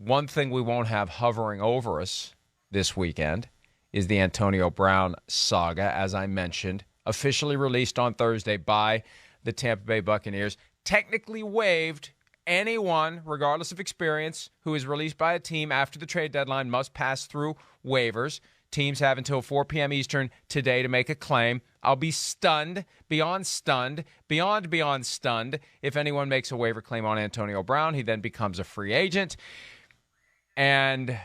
one thing we won't have hovering over us this weekend is the Antonio Brown saga, as I mentioned, officially released on Thursday by the Tampa Bay Buccaneers. Technically waived, anyone, regardless of experience, who is released by a team after the trade deadline must pass through waivers. Teams have until 4 p.m. Eastern today to make a claim. I'll be stunned, beyond stunned, beyond stunned if anyone makes a waiver claim on Antonio Brown. He then becomes a free agent. And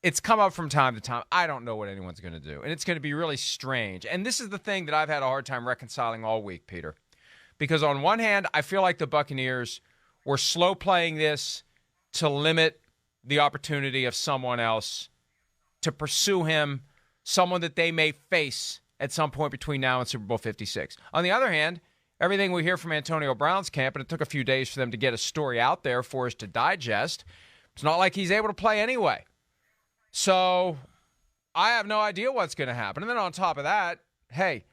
it's come up from time to time. I don't know what anyone's going to do. And it's going to be really strange. And this is the thing that I've had a hard time reconciling all week, Peter. Because on one hand, I feel like the Buccaneers were slow playing this to limit the opportunity of someone else to pursue him, someone that they may face at some point between now and Super Bowl 56. On the other hand, everything we hear from Antonio Brown's camp, and it took a few days for them to get a story out there for us to digest, it's not like he's able to play anyway. So I have no idea what's going to happen. And then on top of that, hey,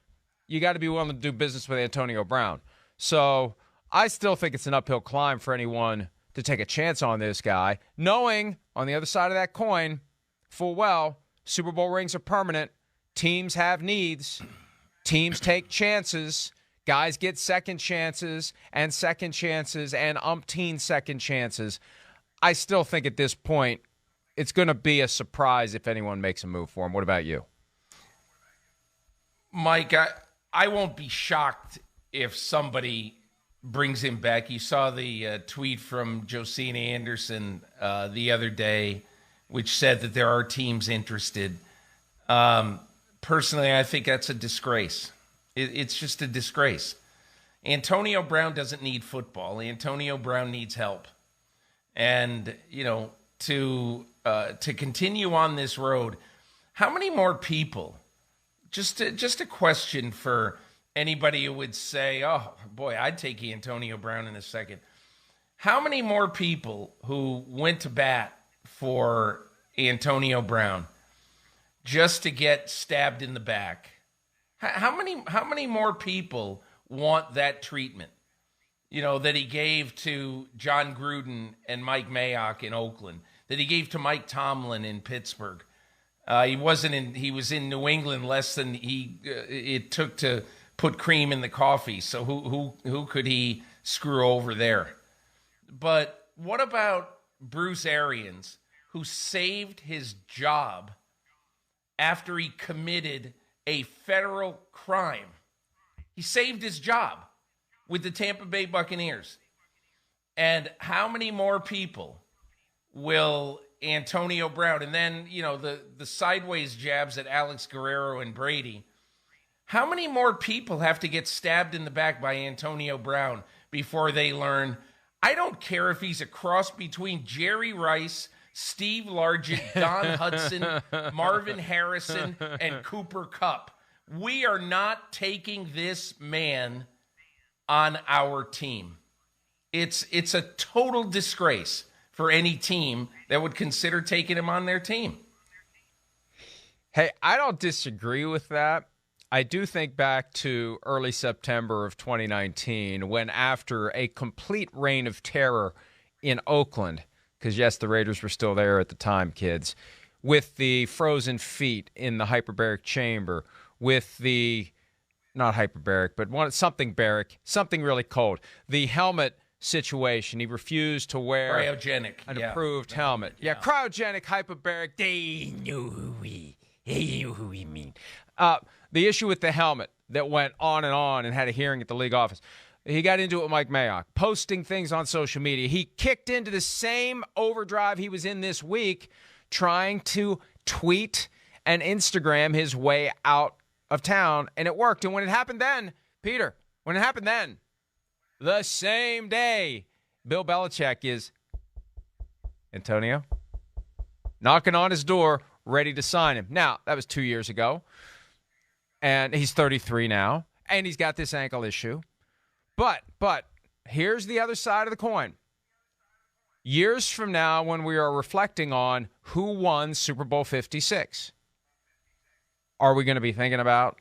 you got to be willing to do business with Antonio Brown. So I still think it's an uphill climb for anyone to take a chance on this guy, knowing on the other side of that coin, full well, Super Bowl rings are permanent. Teams have needs. Teams take chances. Guys get second chances and umpteen second chances. I still think at this point it's going to be a surprise if anyone makes a move for him. What about you? Mike, I won't be shocked if somebody brings him back. You saw the tweet from Josina Anderson the other day, which said that there are teams interested. Personally, I think that's a disgrace. It's just a disgrace. Antonio Brown doesn't need football. Antonio Brown needs help. And, to continue on this road, how many more people, just a question for anybody who would say, oh, boy, I'd take Antonio Brown in a second. How many more people who went to bat for Antonio Brown just to get stabbed in the back? How many more people want that treatment, that he gave to John Gruden and Mike Mayock in Oakland, that he gave to Mike Tomlin in Pittsburgh? He was in New England less than it took to put cream in the coffee. So who could he screw over there? But what about Bruce Arians, who saved his job after he committed a federal crime? He saved his job with the Tampa Bay Buccaneers. And how many more people will Antonio Brown, and then, the sideways jabs at Alex Guerrero and Brady, how many more people have to get stabbed in the back by Antonio Brown before they learn, I don't care if he's a cross between Jerry Rice, Steve Largent, Don Hudson, Marvin Harrison, and Cooper Kupp. We are not taking this man on our team. It's a total disgrace for any team that would consider taking him on their team. Hey, I don't disagree with that. I do think back to early September of 2019 when, after a complete reign of terror in Oakland, because, yes, the Raiders were still there at the time, kids, with the frozen feet in the hyperbaric chamber, with the, not hyperbaric, but something really cold, the helmet situation. He refused to wear an approved helmet. Yeah, cryogenic, hyperbaric. They knew who we mean. The issue with the helmet that went on and had a hearing at the league office. He got into it with Mike Mayock, posting things on social media. He kicked into the same overdrive he was in this week, trying to tweet and Instagram his way out of town, and it worked. And when it happened then, Peter, the same day, Bill Belichick is, Antonio, knocking on his door, ready to sign him. Now, that was 2 years ago, and he's 33 now, and he's got this ankle issue. But here's the other side of the coin. Years from now, when we are reflecting on who won Super Bowl 56, are we going to be thinking about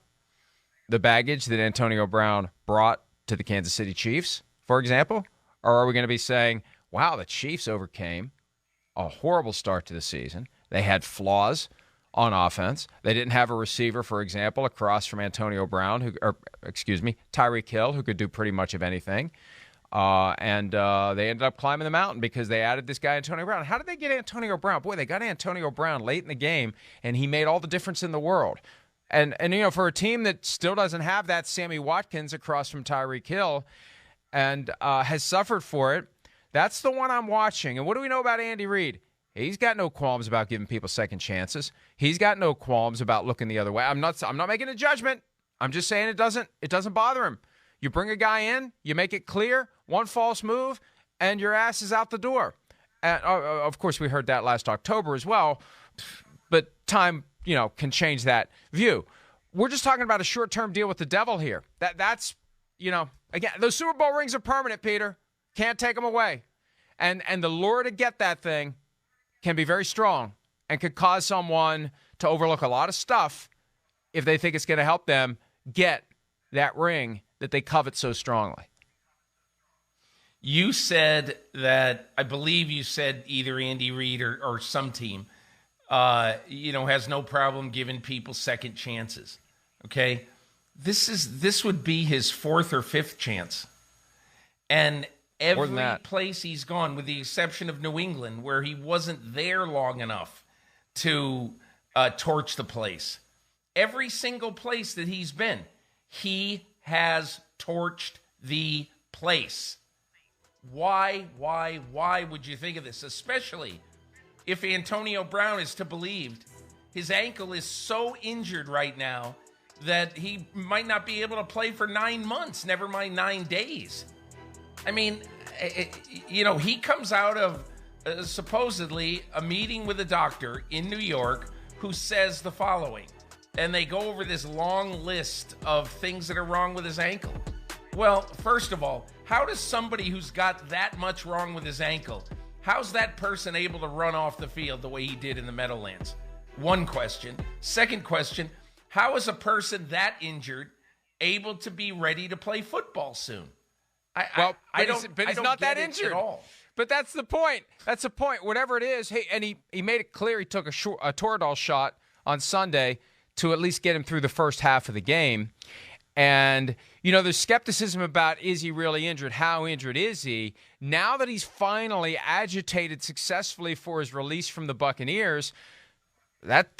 the baggage that Antonio Brown brought to the Kansas City Chiefs, for example? Or are we going to be saying, wow, the Chiefs overcame a horrible start to the season. They had flaws on offense. They didn't have a receiver, for example, across from Antonio Brown, Tyreek Hill, who could do pretty much of anything. And they ended up climbing the mountain because they added this guy, Antonio Brown. How did they get Antonio Brown? Boy, they got Antonio Brown late in the game, and he made all the difference in the world. And for a team that still doesn't have that Sammy Watkins across from Tyreek Hill and has suffered for it, that's the one I'm watching. And what do we know about Andy Reid? He's got no qualms about giving people second chances. He's got no qualms about looking the other way. I'm not making a judgment. I'm just saying it doesn't bother him. You bring a guy in, you make it clear, one false move, and your ass is out the door. And, of course, we heard that last October as well, but time, can change that view. We're just talking about a short-term deal with the devil here. That's, again, those Super Bowl rings are permanent, Peter. Can't take them away. And the lure to get that thing can be very strong and could cause someone to overlook a lot of stuff if they think it's going to help them get that ring that they covet so strongly. You said that, I believe you said either Andy Reid or some team, has no problem giving people second chances. Okay? This would be his fourth or fifth chance. And every place he's gone, with the exception of New England, where he wasn't there long enough to torch the place, every single place that he's been, he has torched the place. Why would you think of this? Especially if Antonio Brown is to believe his ankle is so injured right now that he might not be able to play for 9 months, never mind 9 days. I mean, he comes out of supposedly a meeting with a doctor in New York who says the following. And they go over this long list of things that are wrong with his ankle. Well, first of all, how does somebody who's got that much wrong with his ankle, how's that person able to run off the field the way he did in the Meadowlands? One question. Second question, how is a person that injured able to be ready to play football soon? I don't not that injured at all. But that's the point. That's the point. Whatever it is, hey, and he made it clear he took a Toradol shot on Sunday to at least get him through the first half of the game. And, there's skepticism about, is he really injured? How injured is he? Now that he's finally agitated successfully for his release from the Buccaneers, that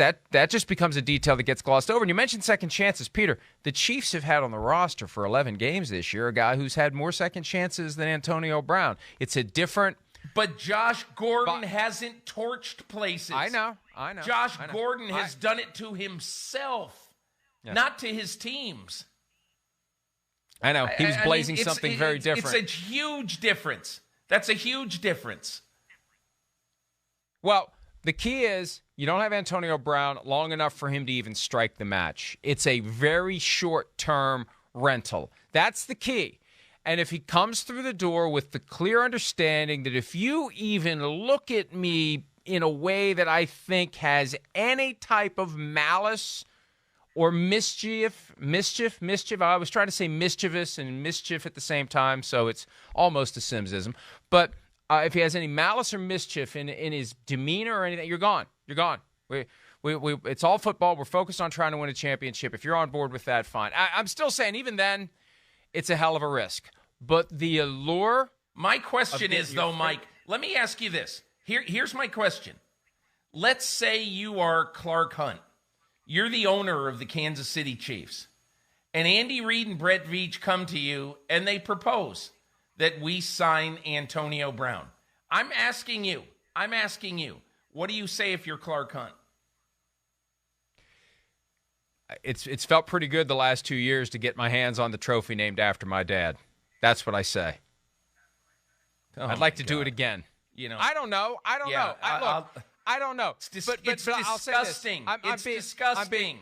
just becomes a detail that gets glossed over. And you mentioned second chances. Peter, the Chiefs have had on the roster for 11 games this year a guy who's had more second chances than Antonio Brown. It's a different... But Josh Gordon hasn't torched places. I know. Josh Gordon has done it to himself, not to his teams. I know. He was blazing something very different. It's a huge difference. That's a huge difference. Well, the key is you don't have Antonio Brown long enough for him to even strike the match. It's a very short-term rental. That's the key. And if he comes through the door with the clear understanding that if you even look at me in a way that I think has any type of malice or mischief, I was trying to say mischievous and mischief at the same time, so it's almost a Simsism. But if he has any malice or mischief in his demeanor or anything, you're gone. You're gone. It's all football. We're focused on trying to win a championship. If you're on board with that, fine. I'm still saying, even then, it's a hell of a risk. But the allure... My question is, though, Mike, let me ask you this. Here's my question. Let's say you are Clark Hunt. You're the owner of the Kansas City Chiefs. And Andy Reid and Brett Veach come to you, and they propose that we sign Antonio Brown. I'm asking you, what do you say if you're Clark Hunt? It's felt pretty good the last 2 years to get my hands on the trophy named after my dad. That's what I say. I'd like to do it again. I don't know. I don't know. It's disgusting. It's disgusting.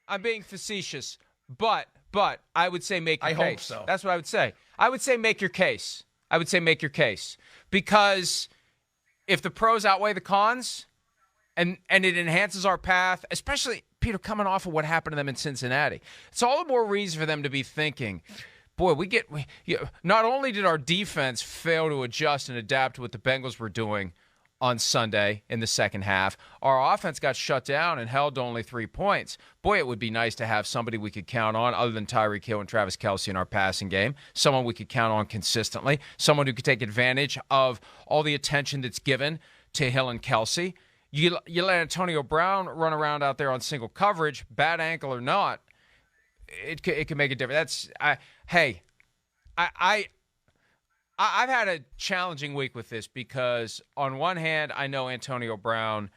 I'm being facetious, but I would say make your case. I hope so. That's what I would say. I would say make your case. Because if the pros outweigh the cons, and it enhances our path, especially, Peter, coming off of what happened to them in Cincinnati, it's all the more reason for them to be thinking, boy, not only did our defense fail to adjust and adapt to what the Bengals were doing on Sunday in the second half, our offense got shut down and held to only 3 points. Boy, it would be nice to have somebody we could count on other than Tyreek Hill and Travis Kelce in our passing game, someone we could count on consistently, someone who could take advantage of all the attention that's given to Hill and Kelce. You let Antonio Brown run around out there on single coverage, bad ankle or not, it could make a difference. I've had a challenging week with this because on one hand, I know Antonio Brown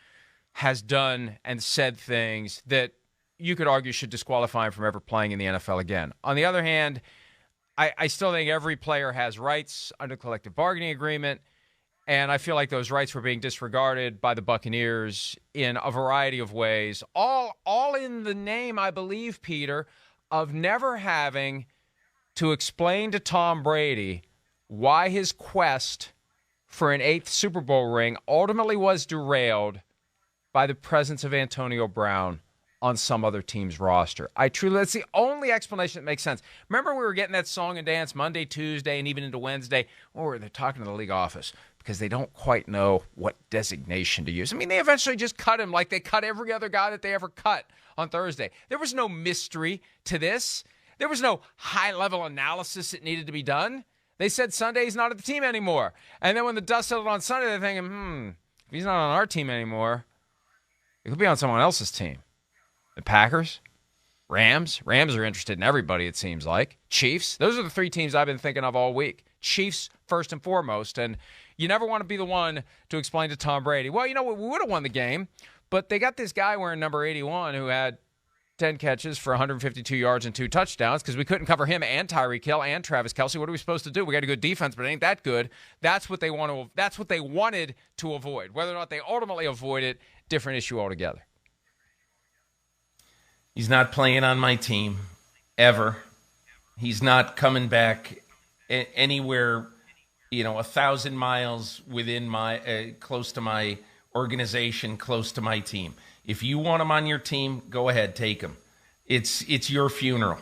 has done and said things that you could argue should disqualify him from ever playing in the NFL again. On the other hand, I still think every player has rights under collective bargaining agreement, and I feel like those rights were being disregarded by the Buccaneers in a variety of ways, all in the name, I believe, Peter, of never having to explain to Tom Brady why his quest for an 8th Super Bowl ring ultimately was derailed by the presence of Antonio Brown on some other team's roster. That's the only explanation that makes sense. Remember we were getting that song and dance Monday, Tuesday, and even into Wednesday, or they're talking to the league office because they don't quite know what designation to use. I mean, they eventually just cut him like they cut every other guy that they ever cut on Thursday. There was no mystery to this. There was no high-level analysis that needed to be done. They said Sunday's not at the team anymore. And then when the dust settled on Sunday, they're thinking, if he's not on our team anymore, he could be on someone else's team. The Packers, Rams. Rams are interested in everybody, it seems like. Chiefs. Those are the 3 teams I've been thinking of all week. Chiefs first and foremost. And you never want to be the one to explain to Tom Brady, well, you know what, we would have won the game, but they got this guy wearing number 81 who had 10 catches for 152 yards and 2 touchdowns because we couldn't cover him and Tyreek Hill and Travis Kelce. What are we supposed to do? We got a good defense, but it ain't that good. That's what they wanted to avoid. Whether or not they ultimately avoid it, different issue altogether. He's not playing on my team ever. He's not coming back anywhere, 1,000 miles within my close to my organization, close to my team. If you want him on your team, go ahead, take him. It's your funeral.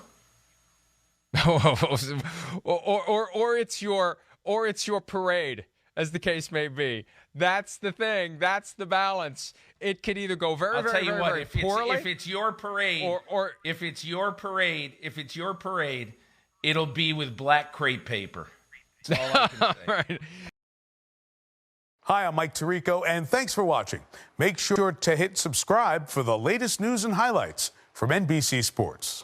or it's your parade, as the case may be. That's the thing. That's the balance. It could either go very poorly. If it's your parade, if it's your parade, it'll be with black crepe paper. That's all I can say. Right. Hi, I'm Mike Tirico, and thanks for watching. Make sure to hit subscribe for the latest news and highlights from NBC Sports.